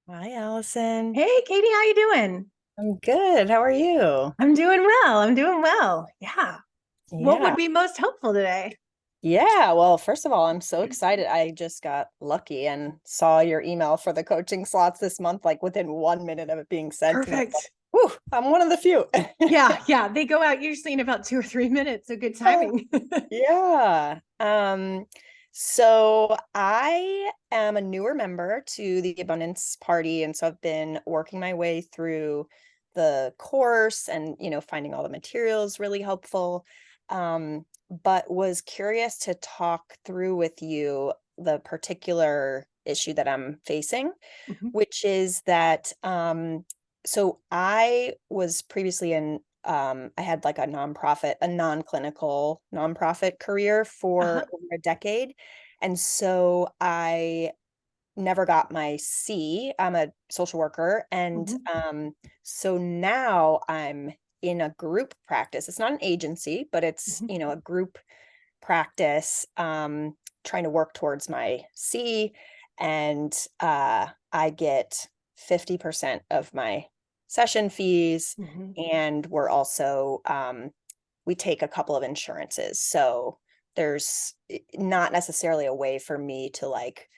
Hi, Allison. Hey, Katie, how you doing? I'm good. How are you? I'm doing well. I'm doing well. Yeah. What Yeah. would be most helpful today? Yeah. Well, first of all, I'm so excited. I just got lucky and saw your email for the coaching slots this month, like within 1 minute of it being sent. And I was like, Perfect. whew, I'm one of the few. Yeah, yeah. They go out usually in about 2 or 3 minutes. So good timing. Yeah. So I am a newer member to the Abundance Party, and so I've been working my way through the course and, finding all the materials really helpful. But was curious to talk through with you the particular issue that I'm facing, Mhm. which is that so I was previously I had like a non-clinical nonprofit career for Uh-huh. over a decade. And so I never got my C. I'm a social worker. And Mhm. so now I'm in a group practice. It's not an agency, but it's, Mhm. a group practice, trying to work towards my C. And I get 50% of my session fees. Mhm. And we take a couple of insurances. So there's not necessarily a way for me to like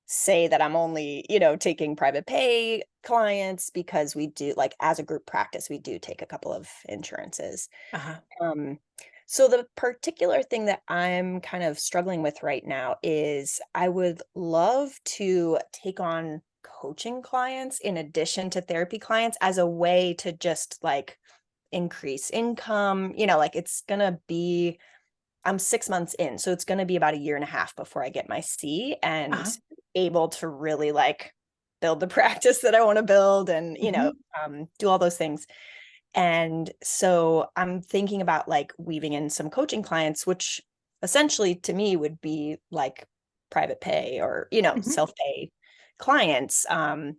say that I'm only, taking private pay clients because we do like as a group practice, we do take a couple of insurances. Uh-huh. Um, so the particular thing that I'm kind of struggling with right now is I would love to take on coaching clients in addition to therapy clients as a way to just like increase income. Like I'm 6 months in, so it's gonna be about a year and a half before I get my C and Uh-huh. able to really like build the practice that I want to build and Mhm. do all those things. And so I'm thinking about like weaving in some coaching clients, which essentially to me would be like private pay or, Mhm. self-pay clients at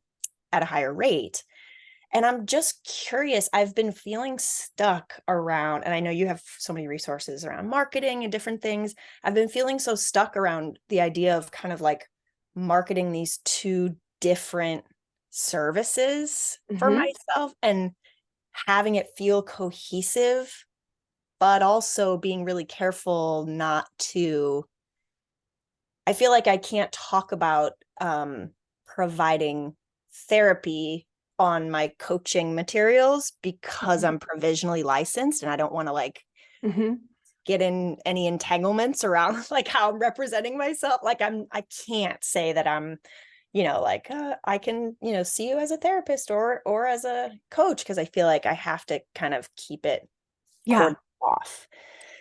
a higher rate. And I'm just curious, I've been feeling stuck around, and I know you have so many resources around marketing and different things. I've been feeling so stuck around the idea of kind of like marketing these two different services for Mhm. myself and having it feel cohesive, but also being really careful not to. I feel like I can't talk about providing therapy on my coaching materials because Mhm. I'm provisionally licensed and I don't want to like Mhm. get in any entanglements around like how I'm representing myself. Like I can't say that I'm, like I can, see you as a therapist or as a coach because I feel like I have to kind of keep it Yeah. cordoned off.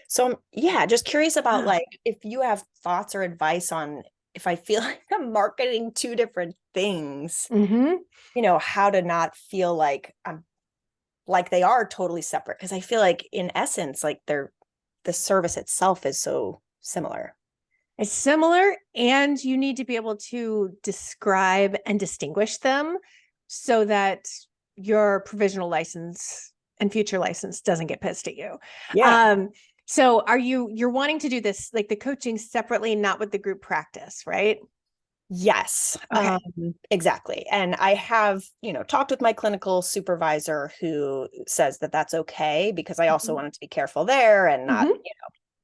So yeah, just curious about Yeah. like if you have thoughts or advice on if I feel like I'm marketing two different things, Mhm. how to not feel like I'm like they are totally separate. Because I feel like in essence, like the service itself is so similar. It's similar, and you need to be able to describe and distinguish them so that your provisional license and future license doesn't get pissed at you. Yeah. Um, so you're wanting to do this like the coaching separately, not with the group practice, right? Yes, Okay. exactly. And I have, talked with my clinical supervisor who says that that's okay because I also Mhm. wanted to be careful there and not, Mhm.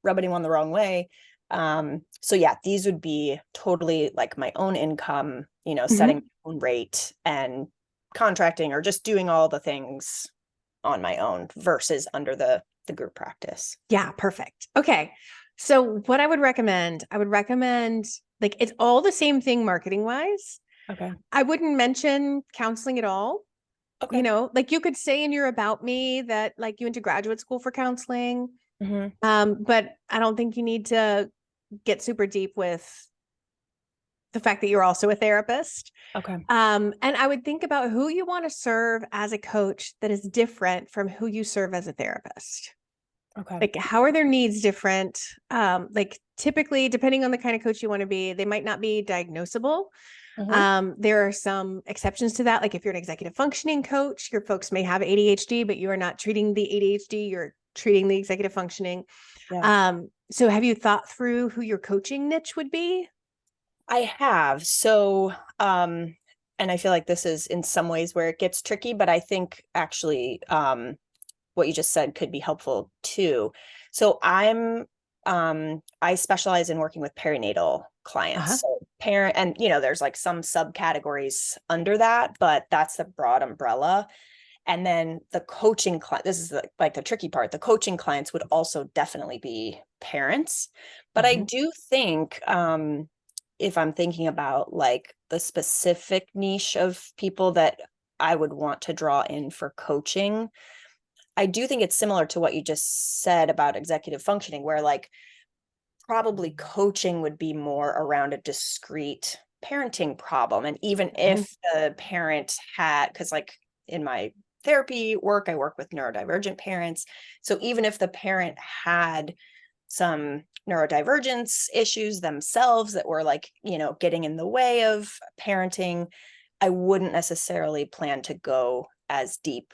rub anyone the wrong way. So yeah, these would be totally like my own income, setting Mhm. my own rate and contracting or just doing all the things on my own versus under the group practice. Yeah, perfect. Okay. So what I would recommend like it's all the same thing marketing wise. Okay. I wouldn't mention counseling at all. Okay. Like you could say in your about me that like you went to graduate school for counseling. Hmm. But I don't think you need to get super deep with the fact that you're also a therapist. Okay. And I would think about who you want to serve as a coach that is different from who you serve as a therapist. Okay. Like, how are their needs different? Like, typically, depending on the kind of coach you want to be, they might not be diagnosable. Hmm. There are some exceptions to that. Like, if you're an executive functioning coach, your folks may have ADHD, but you are not treating the ADHD, you're treating the executive functioning. Yeah. So, have you thought through who your coaching niche would be? I have. So, and I feel like this is in some ways where it gets tricky, but I think actually what you just said could be helpful too. So I specialize in working with perinatal Uh-huh. clients. So parent, and there's like some subcategories under that, but that's the broad umbrella. And then the coaching client, this is like the tricky part. The coaching clients would also definitely be parents. But I Mhm. do think if I'm thinking about like the specific niche of people that I would want to draw in for coaching, I do think it's similar to what you just said about executive functioning, where like probably coaching would be more around a discrete parenting problem. And even Mhm. if the parent had, because like in my therapy work, I work with neurodivergent parents. So even if the parent had some neurodivergence issues themselves that were like, getting in the way of parenting, I wouldn't necessarily plan to go as deep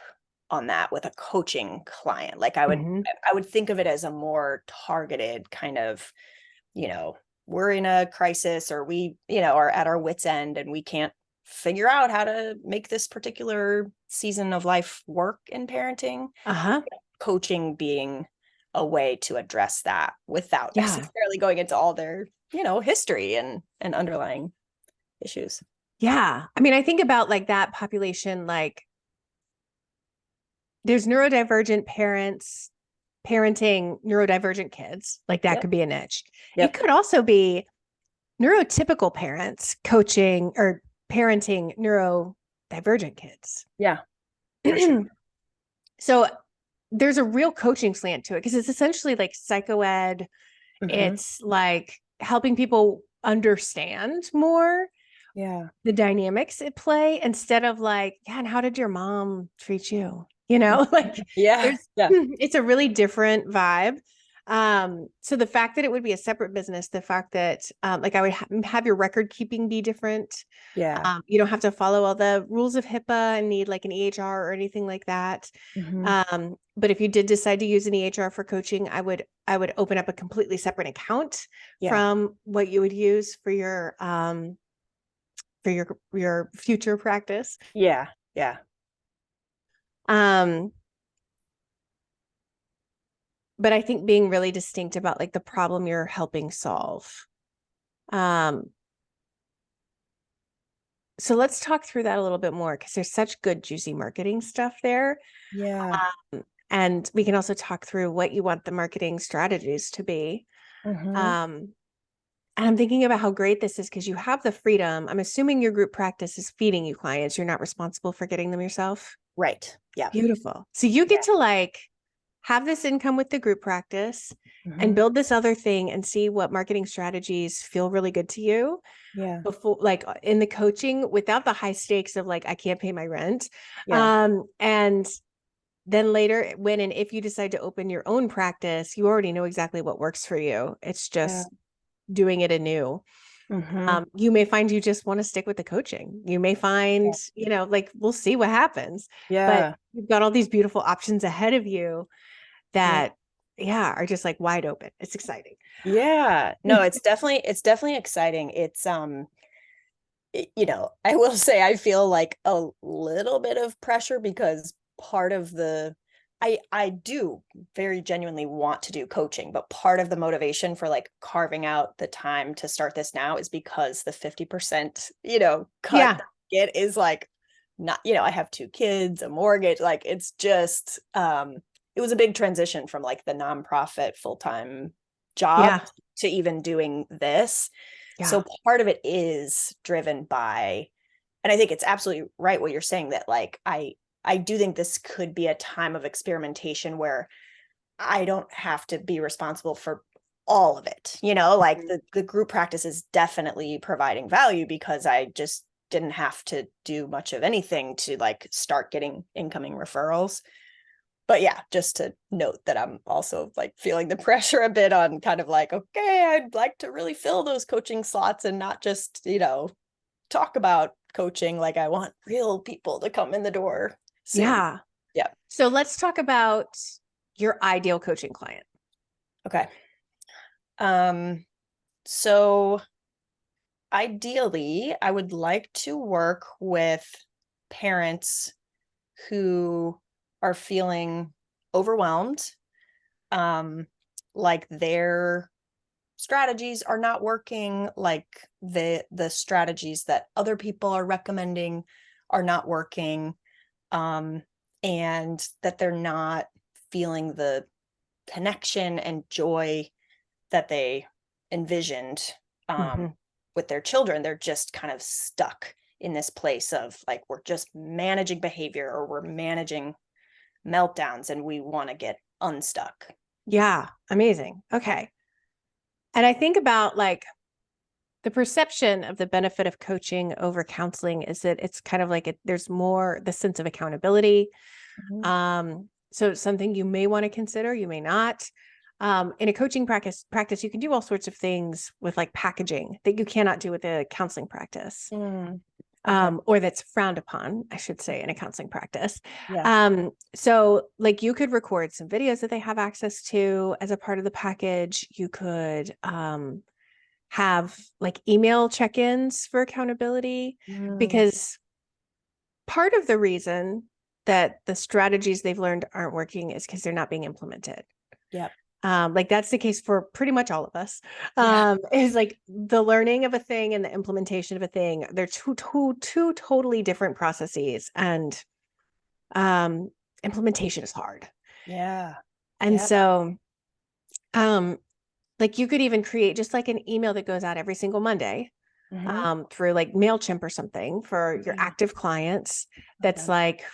on that with a coaching client. Like Mhm. I would think of it as a more targeted kind of, you know, we're in a crisis, or we, are at our wits' end and we can't figure out how to make this particular season of life work in parenting. Uh-huh. Coaching being a way to address that without Yeah. necessarily going into all their, history and underlying issues. Yeah. I mean, I think about like that population, like there's neurodivergent parents parenting neurodivergent kids. Like that Yep. could be a niche. It Yep. could also be neurotypical parents coaching or parenting neurodivergent kids. Yeah, for sure. So there's a real coaching slant to it because it's essentially like psychoed. Hmm. It's like helping people understand more Yeah. the dynamics at play instead of like, yeah, and how did your mom treat you? You know, like Yeah. there's Yeah. it's a really different vibe. So the fact that it would be a separate business, the fact that like I would have your record keeping be different. Yeah. You don't have to follow all the rules of HIPAA and need like an EHR or anything like that. Hmm. But if you did decide to use an EHR for coaching, I would open up a completely separate account Yeah. from what you would use for your future practice. Yeah. Yeah. Um, but I think being really distinct about like the problem you're helping solve. Um, so let's talk through that a little bit more because there's such good juicy marketing stuff there. Yeah. And we can also talk through what you want the marketing strategies to be. Hmm. Um, and I'm thinking about how great this is because you have the freedom. I'm assuming your group practice is feeding you clients. You're not responsible for getting them yourself. Right. Yeah. Beautiful. So you get Yeah. to like have this income with the group practice and Hmm. build this other thing and see what marketing strategies feel really good to you Yeah. before like in the coaching without the high stakes of like I can't pay my rent. Yeah. And then later when and if you decide to open your own practice, you already know exactly what works for you. It's Yeah. just doing it anew. Hmm. You may find you just want to stick with the coaching. You may find, Yeah. like we'll see what happens. But Yeah. you've got all these beautiful options ahead of you Yeah. that, yeah, are just like wide open. It's exciting. Yeah. No, it's definitely exciting. It's I will say I feel like a little bit of pressure because part of the I do very genuinely want to do coaching, but part of the motivation for like carving out the time to start this now is because the 50%, cut Yeah. that I get is like not, I have two kids, a mortgage, like it's just it was a big transition from like the nonprofit full-time job Yeah. to even doing this. Yeah. So part of it is driven by, and I think it's absolutely right what you're saying that like I do think this could be a time of experimentation where I don't have to be responsible for all of it. Like Mhm. the group practice is definitely providing value because I just didn't have to do much of anything to like start getting incoming referrals. But yeah, just to note that I'm also like feeling the pressure a bit on kind of like, okay, I'd like to really fill those coaching slots and not just, talk about coaching. Like I want real people to come in the door soon. Yeah. Yeah. So let's talk about your ideal coaching client. Okay. Um, so ideally, I would like to work with parents who are feeling overwhelmed, um, like their strategies are not working, like the strategies that other people are recommending are not working, um, and that they're not feeling the connection and joy that they envisioned, um, Mhm. with their children. They're just kind of stuck in this place of like, we're just managing behavior or we're managing meltdowns and we want to get unstuck. Yeah, amazing. Okay. And I think about like the perception of the benefit of coaching over counseling is that it's kind of like there's more the sense of accountability. Mhm. So it's something you may want to consider, you may not. In a coaching practice, you can do all sorts of things with like packaging that you cannot do with a counseling practice. Okay. Or that's frowned upon, I should say, in a counseling practice. Yeah. So like you could record some videos that they have access to as a part of the package. You could have like email check-ins for accountability, Mm, because part of the reason that the strategies they've learned aren't working is because they're not being implemented. yep. Like that's the case for pretty much all of us. Yeah. Is like the learning of a thing and the implementation of a thing. They're two totally different processes, and um, implementation is hard. Yeah. And Yeah. so, um, like you could even create just like an email that goes out every single Monday, Hmm. through like MailChimp or something for your Okay. active clients. That's Okay. like,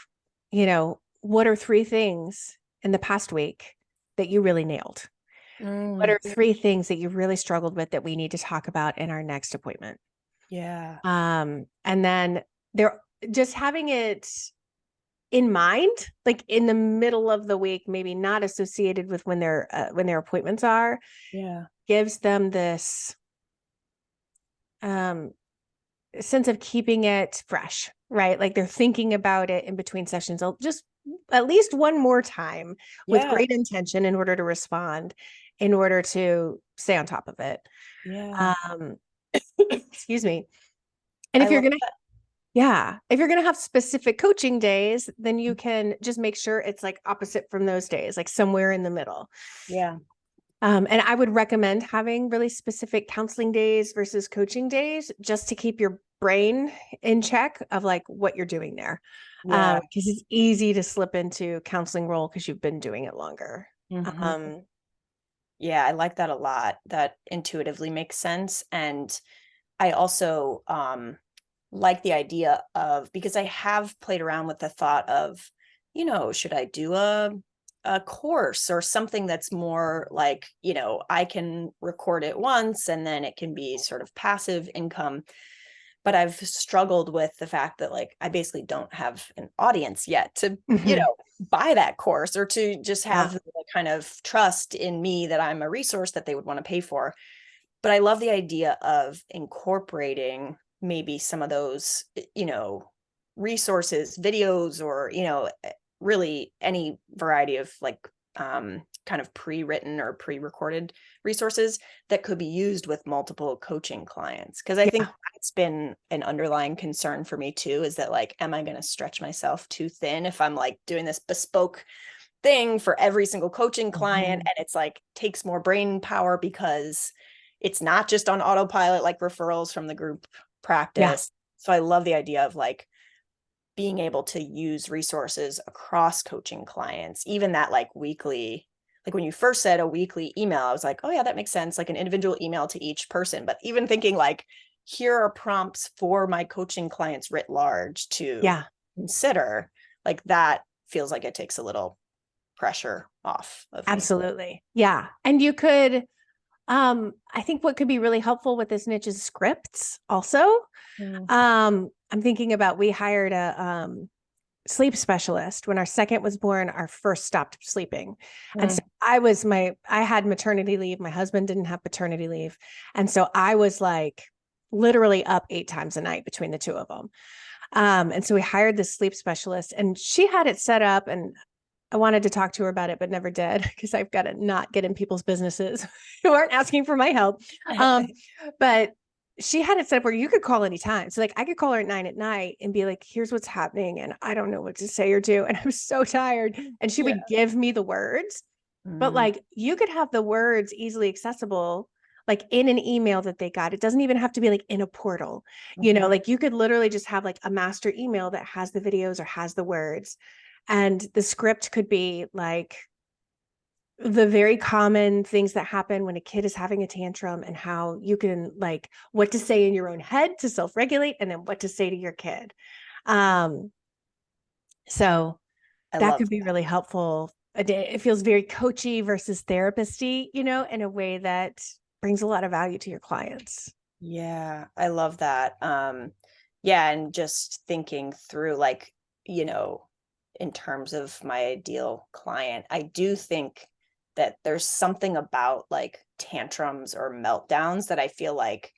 what are 3 things in the past week that you really nailed? What Mm, are 3 things that you really struggled with that we need to talk about in our next appointment? yeah. And then they're just having it in mind, like in the middle of the week, maybe not associated with when their appointments are, Yeah. gives them this um sense of keeping it fresh, right? Like they're thinking about it in between sessions. I'll just at least one more time with Yeah. great intention in order to respond, in order to stay on top of it. Yeah. Um, excuse me. And I love that. if you're gonna have specific coaching days, then you can just make sure it's like opposite from those days, like somewhere in the middle. Yeah. And I would recommend having really specific counseling days versus coaching days just to keep your brain in check of like what you're doing there. Yeah. Because it's easy to slip into counseling role because you've been doing it longer. Hmm. Um, Yeah. I like that a lot. That intuitively makes sense. And I also, like the idea of, because I have played around with the thought of, should I do a course or something that's more like, I can record it once and then it can be sort of passive income. But I've struggled with the fact that like I basically don't have an audience yet to, mhm. buy that course or to just have Yeah, the kind of trust in me that I'm a resource that they would want to pay for. But I love the idea of incorporating maybe some of those, resources, videos, or, really any variety of like, kind of pre-written or pre-recorded resources that could be used with multiple coaching clients. Cause I think yeah, that's been an underlying concern for me too, is that like, am I going to stretch myself too thin if I'm like doing this bespoke thing for every single coaching client, mhm. and it's like takes more brain power because it's not just on autopilot like referrals from the group Yeah, practice. So I love the idea of like being able to use resources across coaching clients, even that like weekly, like when you first said a weekly email, I was like, oh yeah, that makes sense, like an individual email to each person. But even thinking like, here are prompts for my coaching clients writ large to yeah, consider, like that feels like it takes a little pressure off of me. absolutely. Yeah. And you could, I think what could be really helpful with this niche is scripts also. Mm, I'm thinking about we hired a sleep specialist when our second was born. Our first stopped sleeping, and so mm, I had maternity leave. My husband didn't have paternity leave, and so I was like literally up 8 times a night between the two of them. And so we hired this sleep specialist, and she had it set up, and I wanted to talk to her about it, but never did because I've got to not get in people's businesses who aren't asking for my help. Um, but she had it set up where you could call anytime. So like I could call her at 9 p.m. and be like, here's what's happening. And I don't know what to say or do. And I'm so tired. And she Yeah. would give me the words, but Mm, like you could have the words easily accessible, like in an email that they got. It doesn't even have to be like in a portal, mhm. like you could literally just have like a master email that has the videos or has the words. And the script could be like, the very common things that happen when a kid is having a tantrum and how you can like what to say in your own head to self-regulate and then what to say to your kid. Um, so I that love could be really helpful. It feels very coachy versus therapist-y, in a way that brings a lot of value to your clients. Yeah, I love that. Yeah, and just thinking through like, you know, in terms of my ideal client, I do think that there's something about like tantrums or meltdowns that I feel like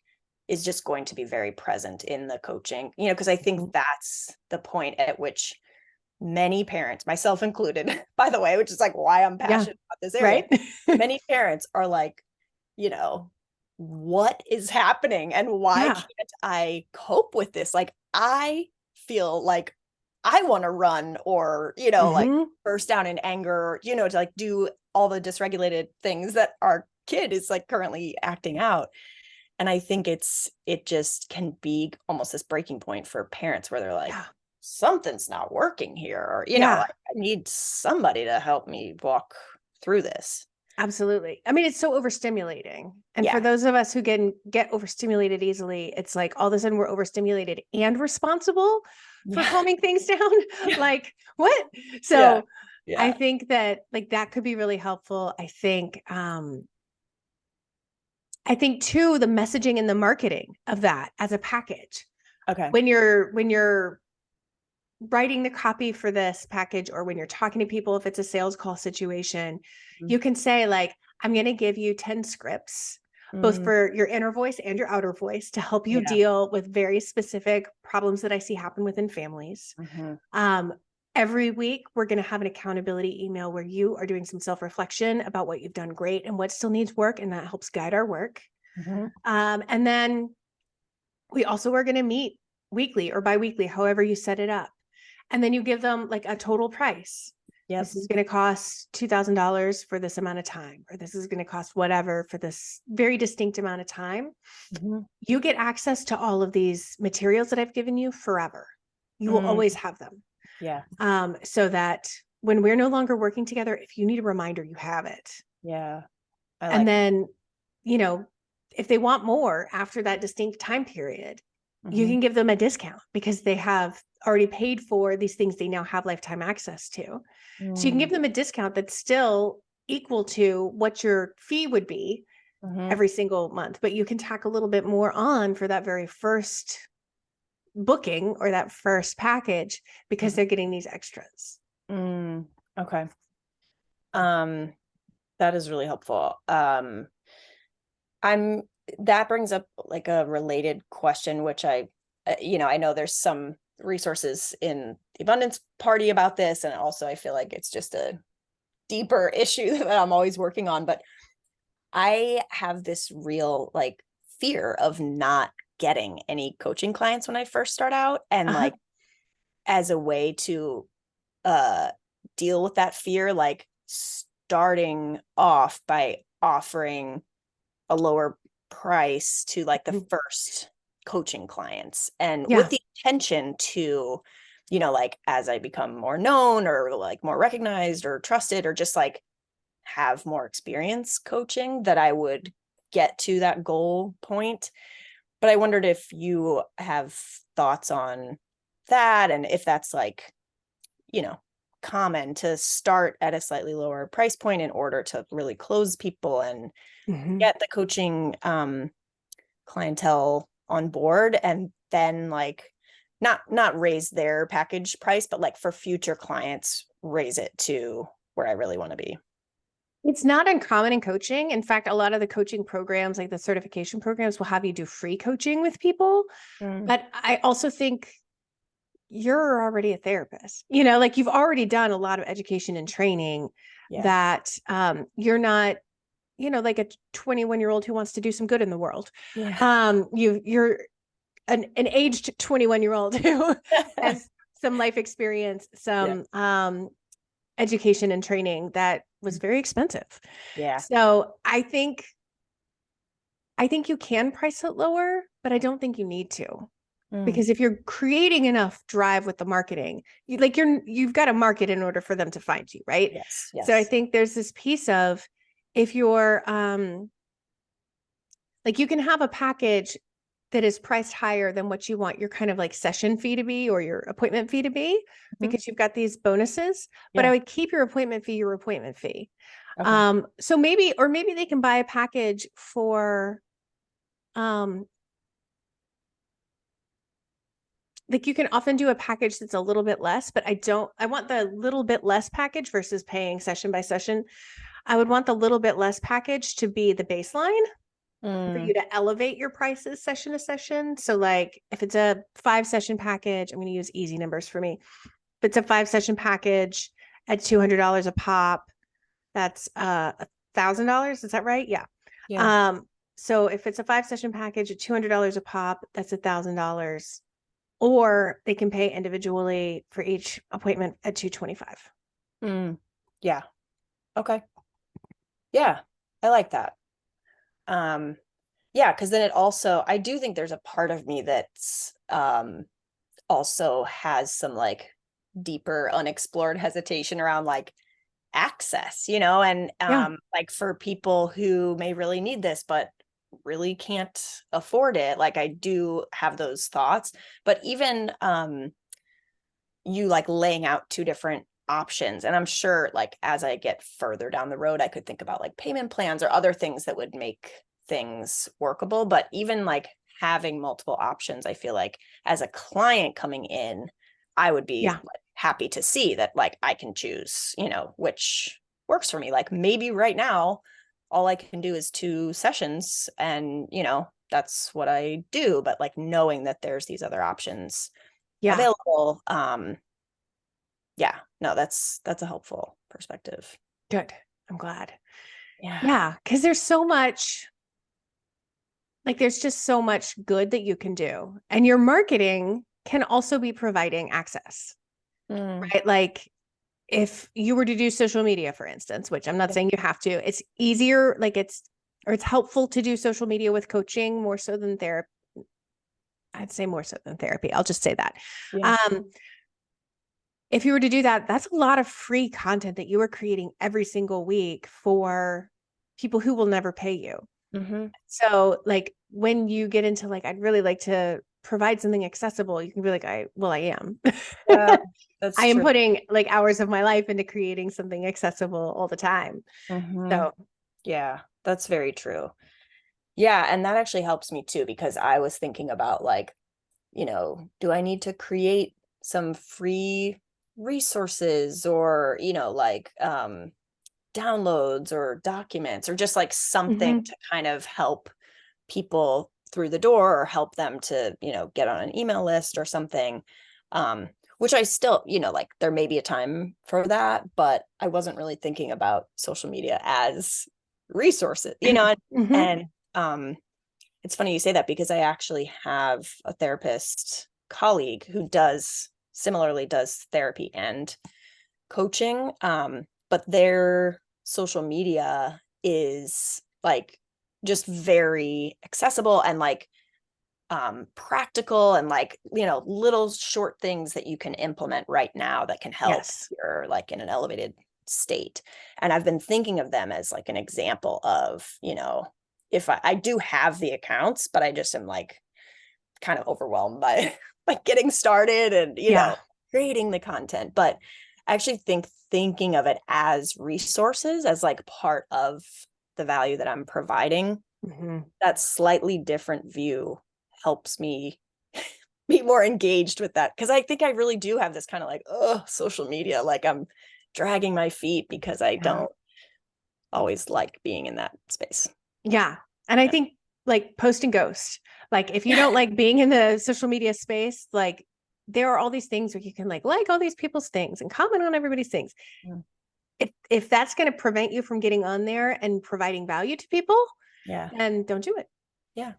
is just going to be very present in the coaching, because I think Mhm. that's the point at which many parents, myself included, by the way, which is like why I'm Yeah. passionate about this area, Right. many parents are like, you know, what is happening and why Yeah. can't I cope with this? Like, I feel like I want to run or, like Hmm. burst down in anger, to like do all the dysregulated things that our kid is like currently acting out. And I think it just can be almost this breaking point for parents where they're like, Yeah. something's not working here, or, Yeah. I need somebody to help me walk through this. Absolutely. I mean, it's so overstimulating. And for Yeah. those of us who get overstimulated easily, it's like all of a sudden we're overstimulated and responsible for Yeah. calming things down. Yeah. Like, what? Yeah. So I Yeah. think that like that could be really helpful. I think too, the messaging and the marketing of that as a package. Okay. When you're writing the copy for this package or when you're talking to people, if it's a sales call situation, Mhm. you can say like, I'm going to give you 10 scripts, both Mm, for your inner voice and your outer voice to help you yeah. deal with very specific problems that I see happen within families. Mhm. Um, every week, we're going to have an accountability email where you are doing some self-reflection about what you've done great and what still needs work. And that helps guide our work. Mhm. And then we also are going to meet weekly or biweekly, however you set it up. And then you give them like a total price. Yep. This is going to cost $2,000 for this amount of time, or this is going to cost whatever for this very distinct amount of time. Mhm. You get access to all of these materials that I've given you forever. You will Mm, always have them. yeah. So that when we're no longer working together, if you need a reminder, you have it. Yeah. I And like. then, you know, if they want more after that distinct time period, you Mhm. can give them a discount because they have already paid for these things they now have lifetime access to. So you can Mm, give them a discount that's still equal to what your fee would be mhm. every single month, but you can tack a little bit more on for that very first booking or that first package because Mhm. they're getting these extras. Mm, okay. Um, that is really helpful. I'm that brings up like a related question, which I know there's some resources in the abundance party about this, and also I feel like it's just a deeper issue that I'm always working on. But I have this real like fear of not getting any coaching clients when I first start out, and Uh-huh. like as a way to uh deal with that fear, like starting off by offering a lower price to like the first coaching clients, and with Yeah. the intention to, like as I become more known or like more recognized or trusted or just like have more experience coaching, that I would get to that goal point. But I wondered if you have thoughts on that, and if that's like, you know, common to start at a slightly lower price point in order to really close people and Mhm. get the coaching clientele on board, and then like not raise their package price, but like for future clients raise it to where I really want to be. It's not uncommon in coaching. In fact, a lot of the coaching programs, like the certification programs, will have you do free coaching with people. Mm, But I also think you're already a therapist, like you've already done a lot of education and training yeah. that you're not, like a 21-year-old who wants to do some good in the world. Yeah. You're an aged 21-year-old who has some life experience, Yeah. some education and training that was very expensive. Yeah. So I think you can price it lower, but I don't think you need to. Mm. Because if you're creating enough drive with the marketing, you've got to market in order for them to find you, right? Yes. So I Yes. think there's this piece of, if you're like, you can have a package that is priced higher than what you want your kind of like session fee to be, or your appointment fee to be, Mhm. because you've got these bonuses. But I Yeah. would keep your appointment fee your appointment fee. Okay. So maybe they can buy a package for um like, you can often do a package that's a little bit less, but I want the little bit less package versus paying session by session. I would want the little bit less package to be the baseline for Mm. you to elevate your prices session to session. So like, if it's a 5 session package, I'm going to use easy numbers for me. If it's a 5 session package at $200 a pop, that's $1,000. Is that right? Yeah. Yeah. Um, so if it's a 5 session package at $200 a pop, that's $1,000. Or they can pay individually for each appointment at $225. Mm. Yeah. Okay. Yeah. I like that. Um, yeah, because then it also, I do think there's a part of me that's also has some like deeper unexplored hesitation around like access, and Yeah. like for people who may really need this but really can't afford it, like I do have those thoughts. But even you like laying out two different options, and I'm sure like as I get further down the road I could think about like payment plans or other things that would make things workable. But even like having multiple options, I feel like as a client coming in, I would be Yeah. like, happy to see that like I can choose, which works for me. Like maybe right now all I can do is 2 sessions, and that's what I do. But like knowing that there's these other options Yeah. available, yeah, no, that's a helpful perspective. Good. I'm glad. Yeah. Yeah. Cause there's just so much good that you can do. And your marketing can also be providing access, Mm. right? Like, if you were to do social media, for instance, which I'm not Yeah. saying you have to, it's easier, it's helpful to do social media with coaching more so than therapy. I'd say more so than therapy. I'll just say that. Yeah. Um, if you were to do that, that's a lot of free content that you are creating every single week for people who will never pay you. Mm-hmm. So like, when you get into like, I'd really like to provide something accessible, you can be like, I am. Yeah, I that's am true. putting like hours of my life into creating something accessible all the time. Mm-hmm. So Yeah, that's very true. Yeah, and that actually helps me too, because I was thinking about like, do I need to create some free resources, or, like downloads or documents, or just like something mhm. to kind of help people through the door, or help them to, get on an email list or something. Which I still, like there may be a time for that, but I wasn't really thinking about social media as resources, Mhm. and it's funny you say that, because I actually have a therapist colleague who does therapy and coaching. But their social media is like just very accessible and like practical, and like little short things that you can implement right now that can help Yes. if you're like in an elevated state. And I've been thinking of them as like an example of, if I do have the accounts, but I just am like kind of overwhelmed by like getting started and Yeah. creating the content. But I actually think thinking of it as resources, as like part of the value that I'm providing, Mhm. that slightly different view helps me be more engaged with that, because I think I really do have this kind of like, oh, social media, like I'm dragging my feet because I Yeah. don't always like being in that space. Yeah. And I Yeah. think like post and ghost, like if you don't like being in the social media space, like there are all these things where you can like all these people's things and comment on everybody's things. if that's going to prevent you from getting on there and providing value to people, Yeah. then don't do it. Yeah.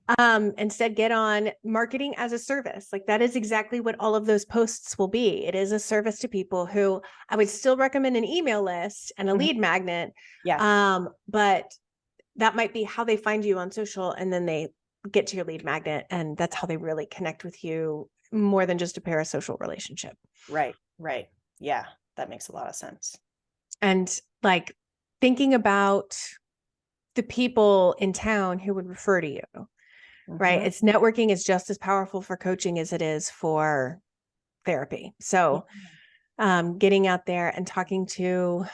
Instead get on marketing as a service. Like that is exactly what all of those posts will be. It is a service to people who I would still recommend an email list and a Mhm. lead magnet. Yeah. But that might be how they find you on social, and then they get to your lead magnet, and that's how they really connect with you more than just a parasocial relationship. Right. Right. Yeah. That makes a lot of sense. And like thinking about the people in town who would refer to you, right? Mhm. It's networking is just as powerful for coaching as it is for therapy. Yeah. So getting out there and talking to,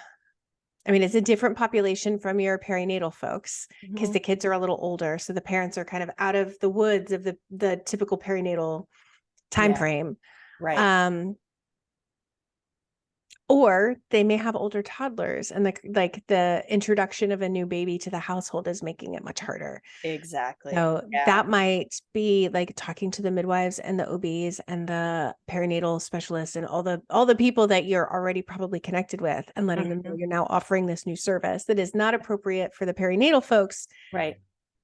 I mean, it's a different population from your perinatal folks because Mhm. the kids are a little older. So the parents are kind of out of the woods of the typical perinatal time Yeah. frame. Right. Um, or they may have older toddlers, and the introduction of a new baby to the household is making it much harder. Exactly. So Yeah. that might be like talking to the midwives and the OBs and the perinatal specialists and all the people that you're already probably connected with, and letting them know Mhm. you're now offering this new service that is not appropriate for the perinatal folks, Right.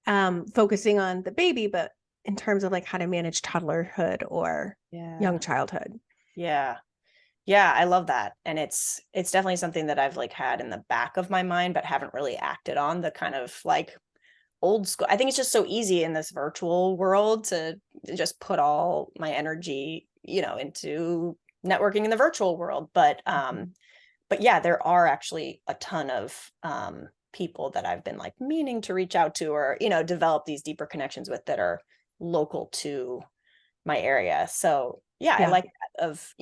focusing on the baby, but in terms of like how to manage toddlerhood or Yeah. young childhood. Yeah. Yeah, I love that. And it's definitely something that I've like had in the back of my mind, but haven't really acted on, the kind of like old school. I think it's just so easy in this virtual world to just put all my energy, into networking in the virtual world. But yeah, there are actually a ton of people that I've been like meaning to reach out to, or, develop these deeper connections with, that are local to my area. So yeah, I Yeah. like that of,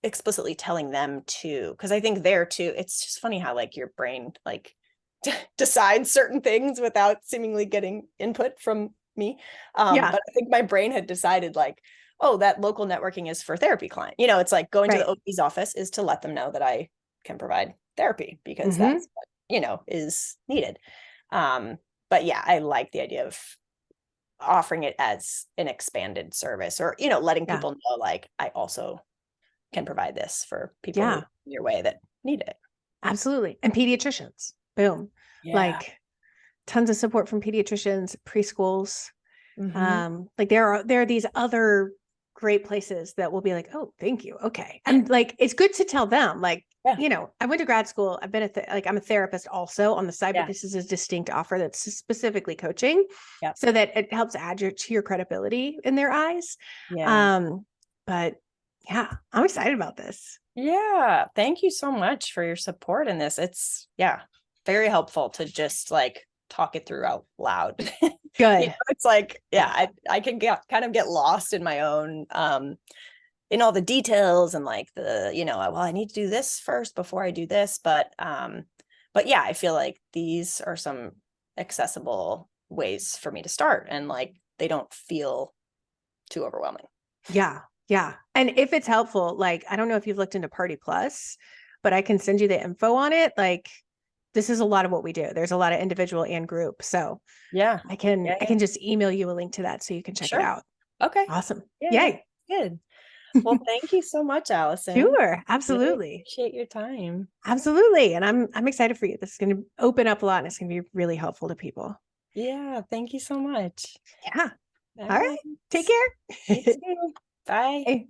explicitly telling them to, because I think there too, it's just funny how like your brain like decides certain things without seemingly getting input from me. Yeah. But I think my brain had decided like, oh, that local networking is for therapy client. It's like going to the Right. OP's office is to let them know that I can provide therapy, because Mm-hmm. that's what, is needed. Um, but yeah, I like the idea of offering it as an expanded service, or, letting Yeah. people know like I also can provide this for people who Yeah. in your way that need it. Absolutely. And pediatricians. Boom. Yeah. Like tons of support from pediatricians, preschools. Hmm. Like there are these other great places that will be like, oh, thank you. Okay. And like it's good to tell them, like, Yeah. I went to grad school. I've been like I'm a therapist also on the side, but Yeah. this is a distinct offer that's specifically coaching, Yeah. so that it helps add to your credibility in their eyes. Yeah. But yeah, I'm excited about this. Yeah. Thank you so much for your support in this. It's, yeah, very helpful to just like talk it through out loud. Good. It's like, yeah, Yeah. I can kind of get lost in my own, in all the details, and like the, well, I need to do this first before I do this. But yeah, I feel like these are some accessible ways for me to start, and like they don't feel too overwhelming. Yeah. Yeah. And if it's helpful, like, I don't know if you've looked into Party Plus, but I can send you the info on it. Like, this is a lot of what we do. There's a lot of individual and group. So Yeah. I can Yeah. I Yeah. can just email you a link to that so you can check it Sure. out. Okay. Awesome. Yeah. Yeah. Yay. Good. Well, thank you so much, Allison. Sure. Really Absolutely. appreciate your time. Absolutely. And I'm excited for you. This is going to open up a lot and it's going to be really helpful to people. Yeah. Thank you so much. Yeah. All All right. right. Take You care. too. Bye. Bye.